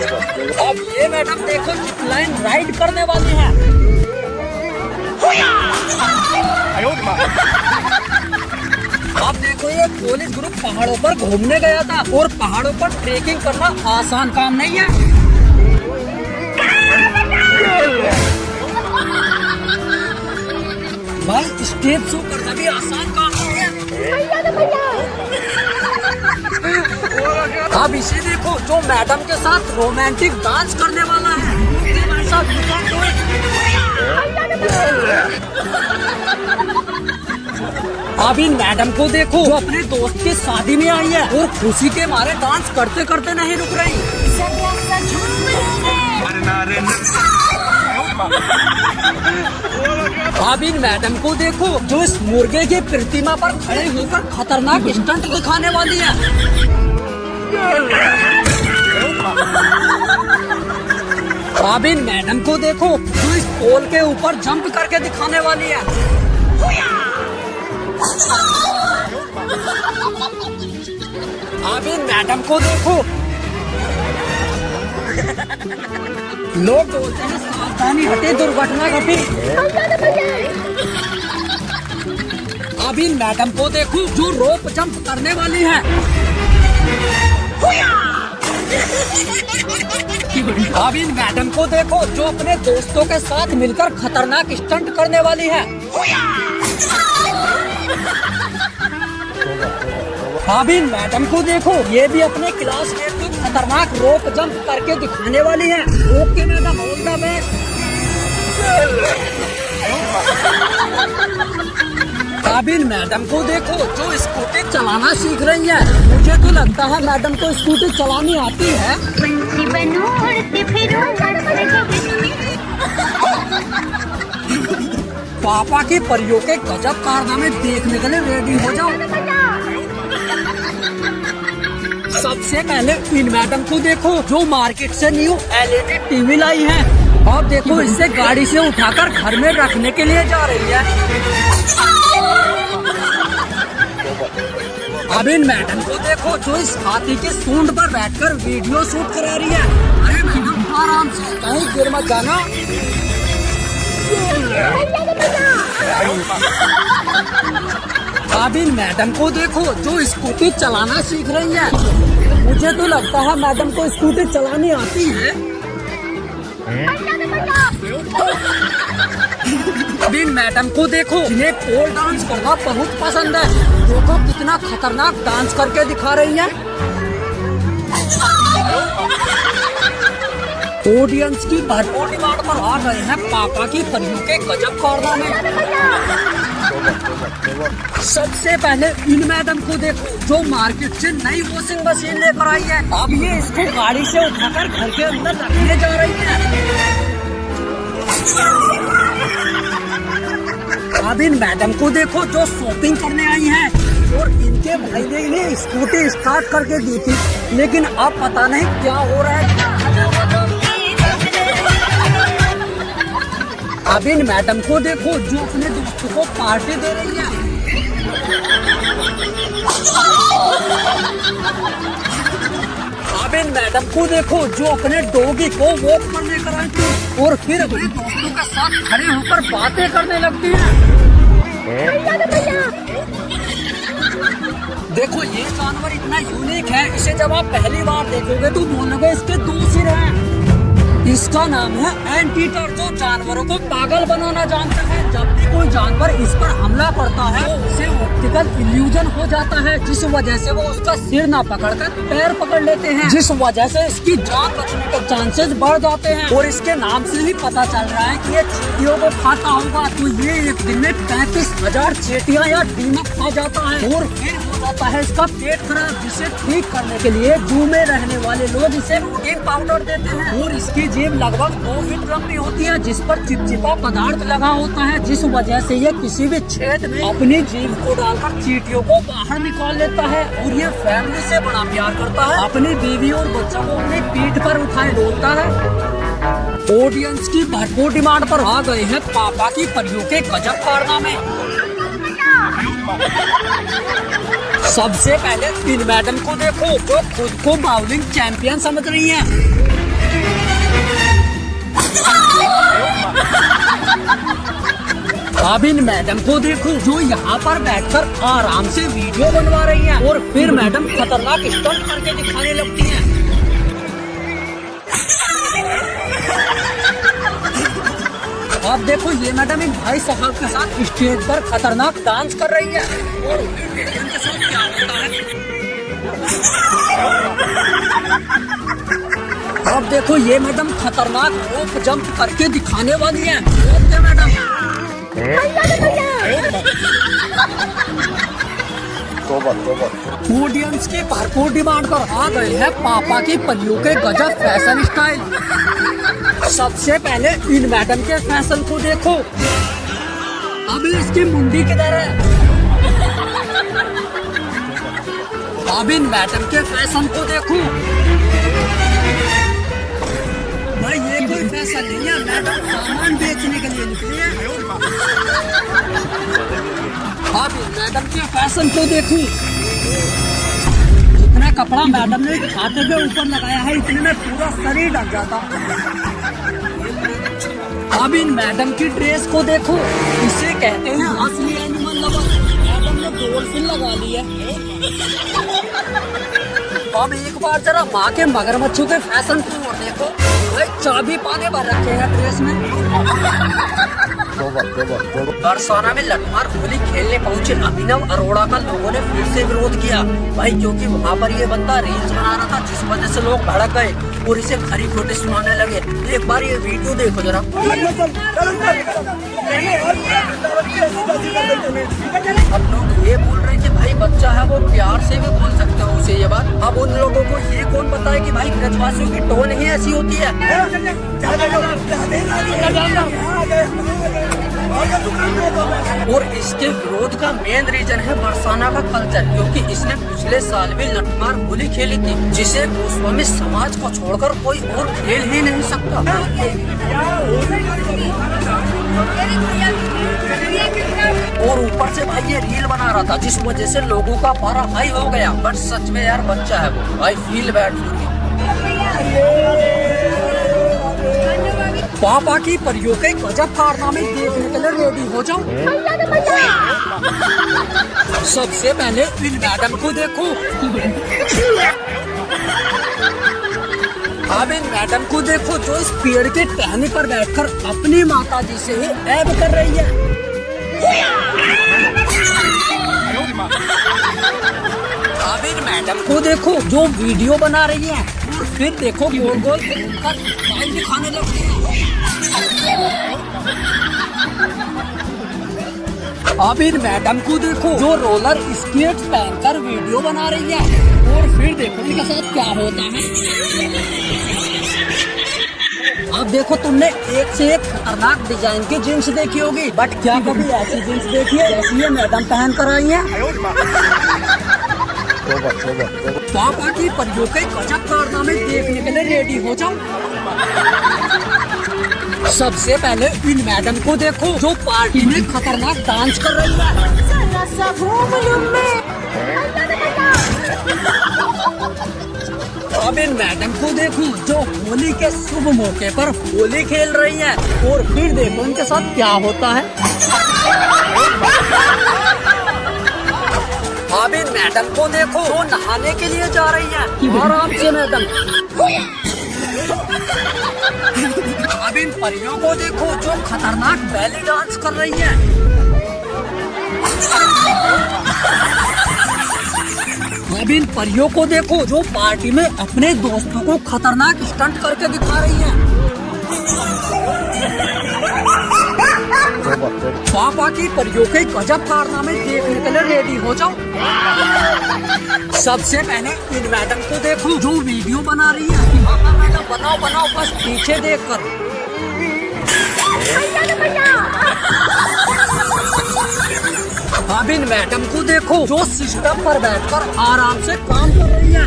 अब ये मैडम देखो लाइन राइड करने वाली है। अब देखो ये पुलिस ग्रुप पहाड़ों पर घूमने गया था और पहाड़ों पर ट्रेकिंग करना आसान काम नहीं है। भाई स्टेज शो करना भी आसान काम नहीं है। अब इसे देखो जो मैडम के साथ रोमांटिक डांस करने वाला है। अब इन मैडम को देखो जो अपने दोस्त की शादी में आई है और खुशी के मारे डांस करते करते नहीं रुक रही। अब इन मैडम को देखो जो इस मुर्गे की प्रतिमा पर खड़े होकर खतरनाक स्टंट दिखाने वाली है। अब इन मैडम को देखो जो इस पोल के ऊपर जंप करके दिखाने वाली है। अब इन मैडम को देखो लोग बोलते हैं सावधानी हटे दुर्घटना घटी। अब इन मैडम को देखो जो रोप जंप करने वाली है। अब इन मैडम को देखो जो अपने दोस्तों के साथ मिलकर खतरनाक स्टंट करने वाली है। अब इन मैडम को देखो ये भी अपने क्लासमेट को खतरनाक रोप जंप करके दिखाने वाली है। Okay madam, all the best. अब इन मैडम को देखो जो स्कूटी चलाना सीख रही है। मुझे तो लगता है मैडम को स्कूटी चलानी आती है। पापा के परियों के गजब कारनामे देखने के लिए रेडी हो जाओ। सबसे पहले इन मैडम को देखो जो मार्केट से न्यू LED टीवी लाई है। अब देखो इसे गाड़ी से उठाकर घर में रखने के लिए जा रही है। अब इन मैडम को देखो जो इस हाथी के सूंड पर बैठकर वीडियो शूट करा रही है। अरे मैडम आराम से, कहीं गिर मत जाना। अब इन मैडम को देखो जो स्कूटी चलाना सीख रही है। मुझे तो लगता है मैडम को स्कूटी चलानी आती है। अब इन मैडम को देखो जिन्हें पोल डांस करना बहुत पसंद है। देखो कितना खतरनाक डांस करके दिखा रही है। ऑडियंस की भरपूर डिमांड पर आ रहे हैं पापा की परियों के गजब कारनामे। सबसे पहले इन मैडम को देखो जो मार्केट से नई वॉशिंग मशीन लेकर आई है। अब ये इसको गाड़ी से उठाकर घर के अंदर रखने जा रही है। अब इन मैडम को देखो जो शॉपिंग करने आई हैं और इनके भाई ने इन्हें स्कूटी स्टार्ट करके दी थी, लेकिन अब पता नहीं क्या हो रहा है। अब इन मैडम को देखो जो अपने दोस्तों को पार्टी दे रही है। अब इन मैडम को देखो जो अपने डॉगी को वॉक पर लेकर आई थी और फिर अपने दोस्तों के साथ खड़े होकर बातें करने लगती है। देखो ये जानवर इतना यूनिक है, इसे जब आप पहली बार देखोगे तो बोलोगे इसके 2 सिर हैं। इसका नाम है एंटीटर, जो जानवरों को पागल बनाना जानता है। जब भी कोई जानवर इस पर हमला करता है तो उसे ऑप्टिकल इल्यूजन हो जाता है, जिस वजह से वो उसका सिर ना पकड़कर पैर पकड़ लेते हैं, जिस वजह से इसकी जान बचने के चांसेस बढ़ जाते हैं। और इसके नाम से ही पता चल रहा है कि ये चींटियों को खाता होगा। तो ये एक दिन में 35,000 चींटियां या दीमक खा जाता है और फिर हो जाता है इसका पेट खराब, जिसे ठीक करने के लिए जू में रहने वाले लोग इसे प्रोटीन पाउडर देते हैं। और इसकी जीभ लगभग 2 फीट लंबी होती है, जिस पर चिपचिपा पदार्थ लगा होता है, जिस वजह से ये किसी भी छेद में अपनी जीभ को डालकर चींटियों को बाहर निकाल लेता है। और ये फैमिली से बड़ा प्यार करता है, अपनी बीवी और बच्चों को अपनी पीठ पर उठाए डोलता है। ऑडियंस की भरपूर डिमांड पर आ गए हैं पापा की परियों के गजब कारनामे। सबसे पहले इन मैडम को देखो जो खुद को बाउलिंग चैंपियन समझ रही हैं। अब इन मैडम को देखो जो यहाँ पर बैठकर आराम से वीडियो बनवा रही हैं और फिर मैडम खतरनाक स्टंट करके दिखाने लगती हैं। अब देखो ये मैडम इन भाई साहब के साथ स्टेज पर खतरनाक डांस कर रही है और इनके साथ क्या होता है। अब देखो ये मैडम खतरनाक रोप जंप करके दिखाने वाली है। Okay madam. ऑडियंस की भरपूर डिमांड पर आ गए हैं पापा की परियों के गजब फैशन स्टाइल। सबसे पहले इन मैडम के फैशन को देखो। अभी इसकी मुंडी किधर है। अब इन मैडम के फैशन को देखो। भाई ये कोई फैशन नहीं है, मैडम सामान बेचने के लिए निकली है। अब मैडम के फैशन को देखो। जितना कपड़ा मैडम ने छाते के ऊपर लगाया है इतने में पूरा शरीर ढक जाता। अब इन मैडम की ड्रेस को देखो। इसे कहते हैं असली एनिमल लवर। मैडम ने डॉल्फिन लगा ली है। अब एक बार जरा माँ के मगरमच्छों के फैशन को और देखो। भाई चाबी पाने भर रखे हैं ड्रेस में। बरसाना में लठमार होली खेलने पहुंचे अभिनव अरोड़ा का लोगों ने फिर से विरोध किया भाई, क्योंकि वहाँ पर ये बंदा रील्स बना रहा था जिस वजह से लोग भड़क गए और इसे खरी खोटे सुनाने लगे। एक बार ये वीडियो देखो जरा। अब लोग ये बोल रहे हैं कि भाई बच्चा है वो प्यार से भी बोल सकते हो उसे ये बात। अब उन लोगों को ये कौन बताए कि भाई ब्रजवासियों की टोन ही ऐसी होती है। और इसके विरोध का मेन रीजन है बरसाना का कल्चर, क्योंकि इसने पिछले साल भी लठमार होली खेली थी जिसे गोस्वामी समाज को छोड़कर कोई और खेल ही नहीं सकता। और ऊपर से भाई ये रील बना रहा था जिस वजह से लोगों का पारा हाई हो गया। बट सच में यार बच्चा है वो। I feel bad for you. पापा की परियों के गजब कारनामे देखने के लिए रेडी हो जाओ। सबसे पहले इन मैडम को देखो। अब इन मैडम को देखो जो इस पेड़ के टहनी पर बैठकर अपनी माता जी से ही ऐब कर रही है। अब इन मैडम को देखो जो वीडियो बना रही है और फिर देखो गोल गोल घूमकर दिखाने लगती है। अब इन मैडम को देखो जो रोलर स्केट्स पहनकर वीडियो बना रही है और फिर देखो इनके साथ क्या होता है। अब देखो तुमने एक से एक खतरनाक डिजाइन की जींस देखी होगी, बट क्या कभी ऐसी जींस देखी है जैसी ये मैडम पहन कर आई है। पापा की परियों के गजब कारनामे देखने के लिए रेडी हो जाओ। सबसे पहले इन मैडम को देखो जो पार्टी में खतरनाक डांस कर रही है। अब इन मैडम को देखो जो होली के शुभ मौके पर होली खेल रही है और फिर देखो इनके साथ क्या होता है। अब इन मैडम को देखो जो नहाने के लिए जा रही है आराम से मैडम। अब इन परियों को देखो जो खतरनाक बैली डांस कर रही है। अब इन परियों को देखो जो पार्टी में अपने दोस्तों को खतरनाक स्टंट करके दिखा रही है। पापा की परियों के गजब कारनामे देखने के लिए रेडी हो जाओ। सबसे पहले इन मैडम को देखो जो वीडियो बना रही है। मैडम बनाओ बनाओ बस पीछे देखकर। अब इन मैडम को देखो जो सिस्टम पर बैठकर आराम से काम कर रही है।